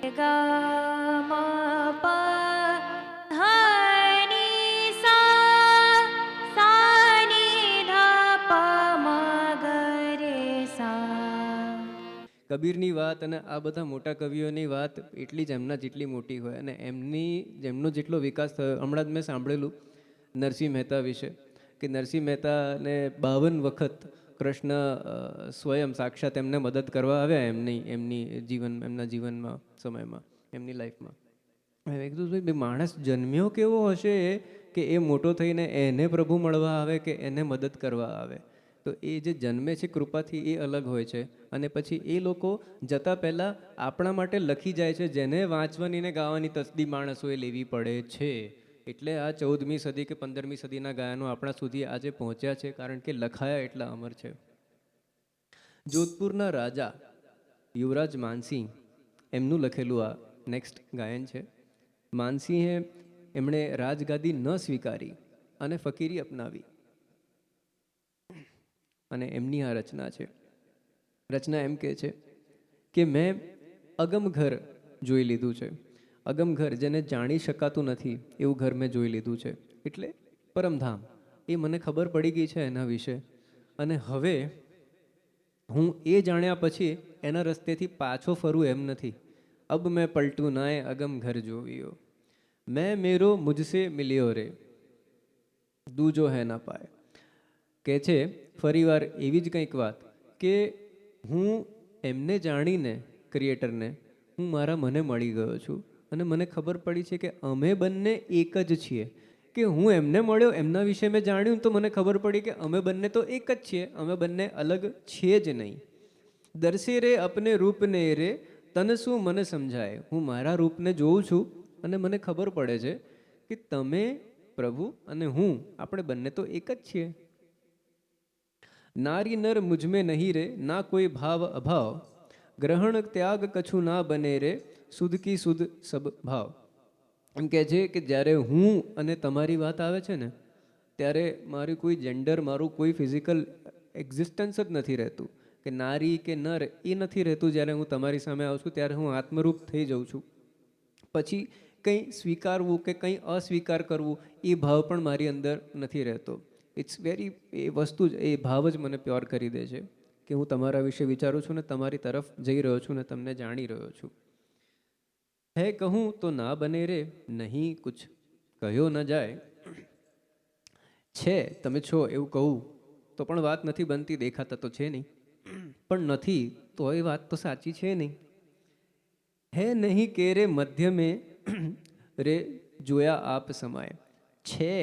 ग म प ध नि सा सा नि ध प म ग રે સા. કબીરની વાત અને આ બધા મોટા કવિઓની વાત એટલી જ એમના જેટલી મોટી હોય અને જેમનો જેટલો વિકાસ થયો. હમણાં જ મેં સાંભળેલું નરસિંહ મહેતા વિશે કે નરસિંહ મહેતાને 52 વખત કૃષ્ણ સ્વયં સાક્ષાત એમને મદદ કરવા આવ્યા એમના જીવનમાં સમયમાં એમની લાઈફમાં. મેં કીધું ભાઈ માણસ જન્મ્યો કેવો હશે કે એ મોટો થઈને એને પ્રભુ મળવા આવે કે એને મદદ કરવા આવે. તો એ જે જન્મે છે કૃપાથી એ અલગ હોય છે અને પછી એ લોકો જતાં પહેલાં આપણા માટે લખી જાય છે જેને વાંચવાની ને ગાવાની તસદી માણસોએ લેવી પડે છે. એટલે આ 14મી સદી કે 15મી સદીના ગાયનો આપણા સુધી આજે પહોંચ્યા છે કારણ કે લખાયા એટલા અમર છે. જોધપુરના રાજા યુવરાજ માનસિંહ એમનું લખેલું આ નેક્સ્ટ ગાયન છે. માનસિંહે એમણે રાજગાદી ન સ્વીકારી અને ફકીરી અપનાવી અને એમની આ રચના છે. રચના એમ કહે છે કે મેં અગમ ઘર જોઈ લીધું છે. અગમ ઘર જેને જાણી શકાતું નથી એવું ઘર મેં જોઈ લીધું છે એટલે પરમધામ એ મને ખબર પડી ગઈ છે એના વિશે. અને હવે હું એ જાણ્યા પછી એના રસ્તેથી પાછો ફરું એમ નથી. અબ મેં પલટું નાય અગમ ઘર જોવિયો મેં મેરો મુझसे મિલ્યો રે દૂજો હે ના પાય. કહે છે ફરીવાર એવી જ કંઈક વાત કે હું એમને જાણીને ક્રિએટરને હું મારા મને મળી ગયો છું અને મને ખબર પડી છે કે અમે બંને એક જ છીએ. કે હું એમને મળ્યો એમના વિશે મેં જાણ્યું તો મને ખબર પડી કે અમે બંને તો એક જ છીએ, અમે બંને અલગ છીએ જ નહીં. દર્શે રે અપને રૂપને રે તન શું મને સમજાય. હું મારા રૂપને જોઉં છું અને મને ખબર પડે છે કે તમે પ્રભુ અને હું આપણે બંને તો એક જ છીએ. नारी नर मुझ में नहीं रे ना कोई भाव अभाव ग्रहण त्याग कछु ना बने रे સુધ કી સુધ સબ ભાવ. એમ કહે છે કે જ્યારે હું અને તમારી વાત આવે છે ને ત્યારે મારું કોઈ જેન્ડર મારું કોઈ ફિઝિકલ એક્ઝિસ્ટન્સ જ નથી રહેતું કે નારી કે નર એ નથી રહેતું. જ્યારે હું તમારી સામે આવું છું ત્યારે હું આત્મરૂપ થઈ જાઉં છું. પછી કંઈ સ્વીકારવું કે કંઈ અસ્વીકાર કરવું એ ભાવ પણ મારી અંદર નથી રહેતો. ઇટ્સ વેરી એ વસ્તુ જ એ ભાવ જ મને પ્યોર કરી દે છે કે હું તમારા વિશે વિચારું છું ને તમારી તરફ જઈ રહ્યો છું ને તમને જાણી રહ્યો છું. હે કહું તો ના બને રે નહીં કુછ કહ્યો ન જાય. છે તમે છો એવું કહું તો પણ વાત નથી બનતી, દેખાતા તો છે નહીં, પણ નથી તો એ વાત તો સાચી છે નહીં. હે નહીં કે રે મધ્ય મેં રે જોયા આપ સમાય. છે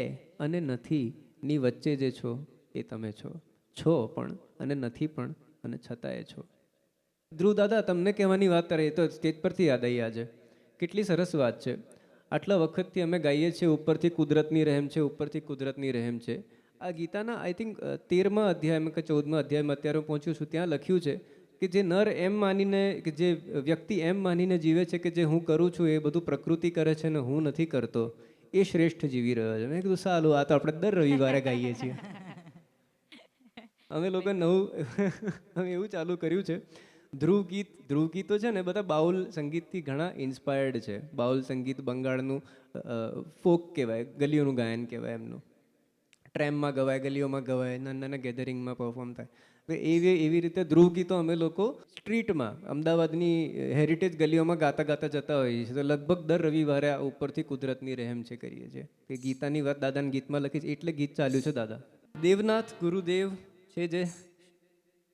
અને નથી ની વચ્ચે જે છો એ તમે છો. છો પણ અને નથી પણ અને છતાંય છો. ધ્રુવ દાદા તમને કહેવાની વાત કરે તો સ્ટેજ પરથી યાદ આવી આજે. કેટલી સરસ વાત છે. આટલા વખતથી અમે ગાઈએ છીએ ઉપરથી કુદરતની રહેમ છે, ઉપરથી કુદરતની રહેમ છે. આ ગીતાના આઈ થિંક 13મા અધ્યાયમાં કે 14મા અધ્યાયમાં અત્યારે હું પહોંચ્યું છું. ત્યાં લખ્યું છે કે જે નર એમ માનીને કે જે વ્યક્તિ એમ માનીને જીવે છે કે જે હું કરું છું એ બધું પ્રકૃતિ કરે છે ને હું નથી કરતો એ શ્રેષ્ઠ જીવી રહ્યો છે. મેં કીધું સાલું આ તો આપણે દર રવિવારે ગાઈએ છીએ. અમે લોકો નવું અમે એવું ચાલુ કર્યું છે. ધ્રુવ ગીતો છે ને બધા બાઉલ સંગીતથી ઘણા ઇન્સ્પાયર્ડ છે. બાઉલ સંગીત બંગાળનું ફોક કહેવાય, ગલીઓનું ગાયન કહેવાય એમનું. ટ્રેમમાં ગવાય, ગલીઓમાં ગવાય, નાના ગેધરિંગમાં પરફોર્મ થાય. એવી રીતે ધ્રુવ ગીતો અમે લોકો સ્ટ્રીટમાં અમદાવાદની હેરિટેજ ગલીઓમાં ગાતા ગાતા જતા હોઈએ છીએ. તો લગભગ દર રવિવારે આ ઉપરથી કુદરતની રહેમ છે કરીએ છીએ. કે ગીતાની વાત દાદાને ગીતમાં લખી છે એટલે ગીત ચાલ્યું છે દાદા. દેવનાથ ગુરુદેવ છે જે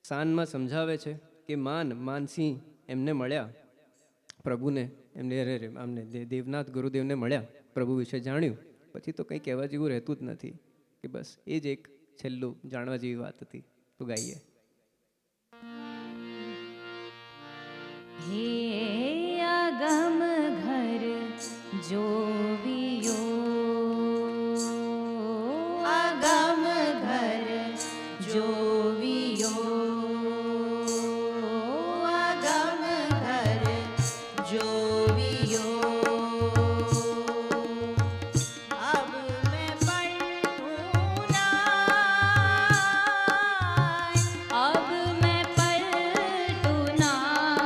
શાનમાં સમજાવે છે કે માનસિંહ એમને મળ્યા પ્રભુને, અમને દેવનાથ ગુરુદેવને મળ્યા, પ્રભુ વિશે જાણ્યું, પછી તો કંઈ કહેવા જેવું રહેતું જ નથી. કે બસ એ જ એક છેલ્લું જાણવા જેવી વાત હતી. તો ગાઈએ. હે અગમ ઘર જોવિયો અગમ ઘર જોવિયો અગમ ઘર જોવિયો अब मैं पलटूं नाय अब मैं पलटूं नाय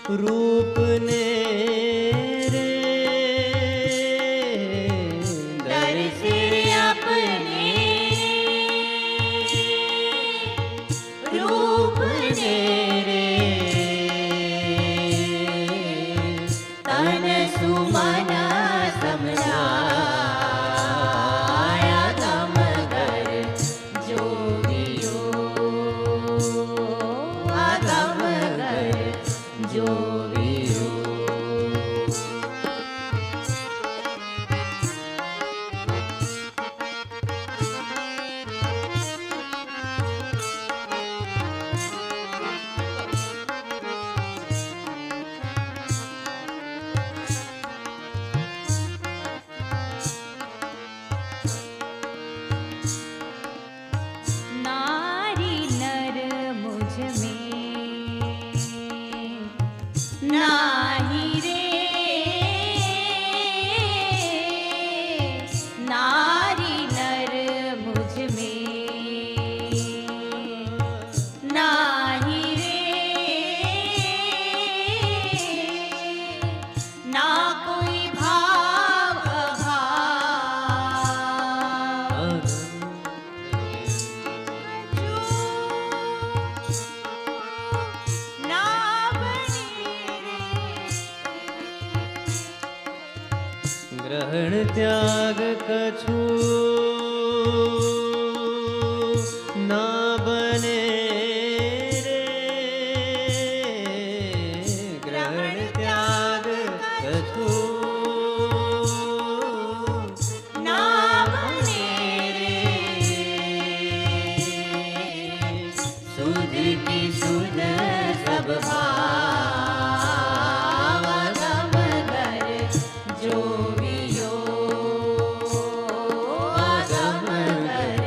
रूप ने रे दर्श अपने रूप ने रे तन सुमन समझाया तम घर जो दियो आगम घर जो दियो। नारी नर मुझ में नाही रे नारी नर मुझ में नाही रे ना कोई भाव अभाव ना बने ग्रहण त्याग कछु ना बने रे ग्रहण त्याग कछु ना बने रे सुध की सुध सब भाव आगम घर जो बियो आगम घर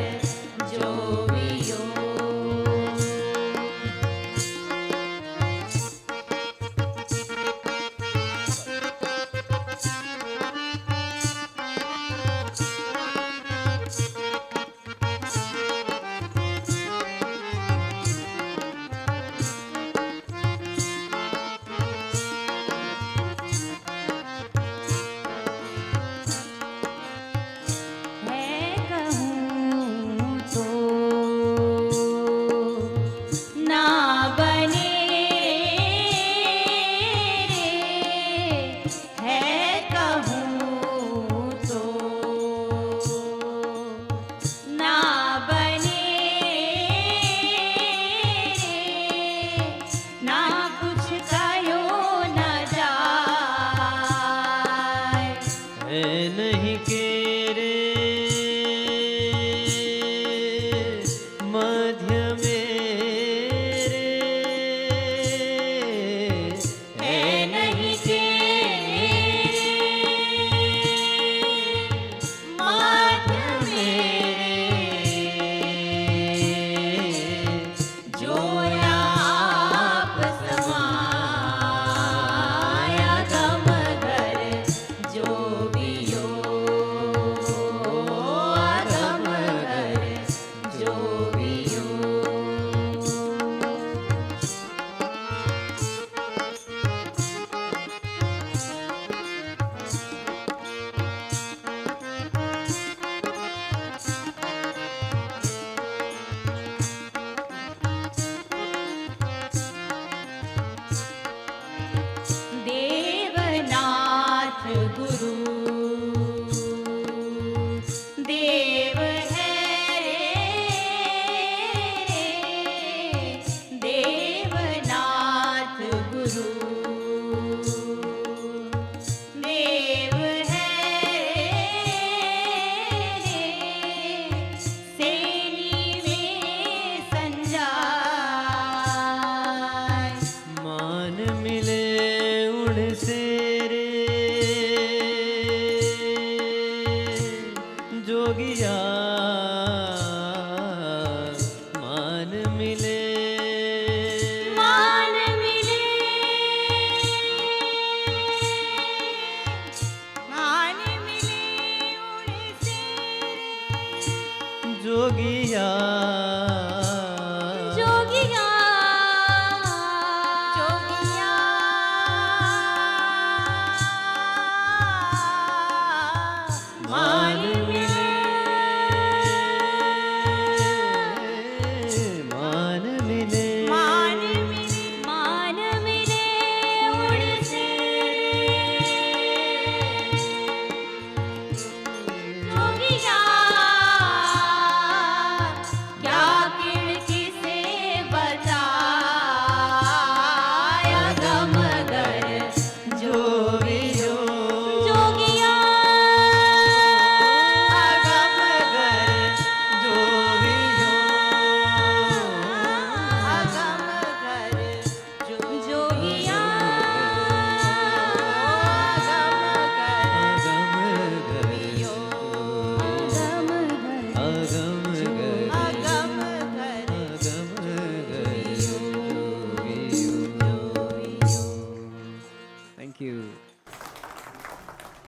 जो बियो। है कहूँ तो ना बने रे है कहूँ तो ना बने रे ना कुछ कहो न जाए है नहीं के रे मध्य में रे है नहीं के माध्य मेरे जो आप समाया गम घर जो बियो आगम घर जो बियो। देवनाथ गुरु देव है रे देवनाथ गुरु देव है रे सेनी में संजाय मान मिले उनसे रे जोगिया मान मिले मान मिले मान मिले उनसे जोगिया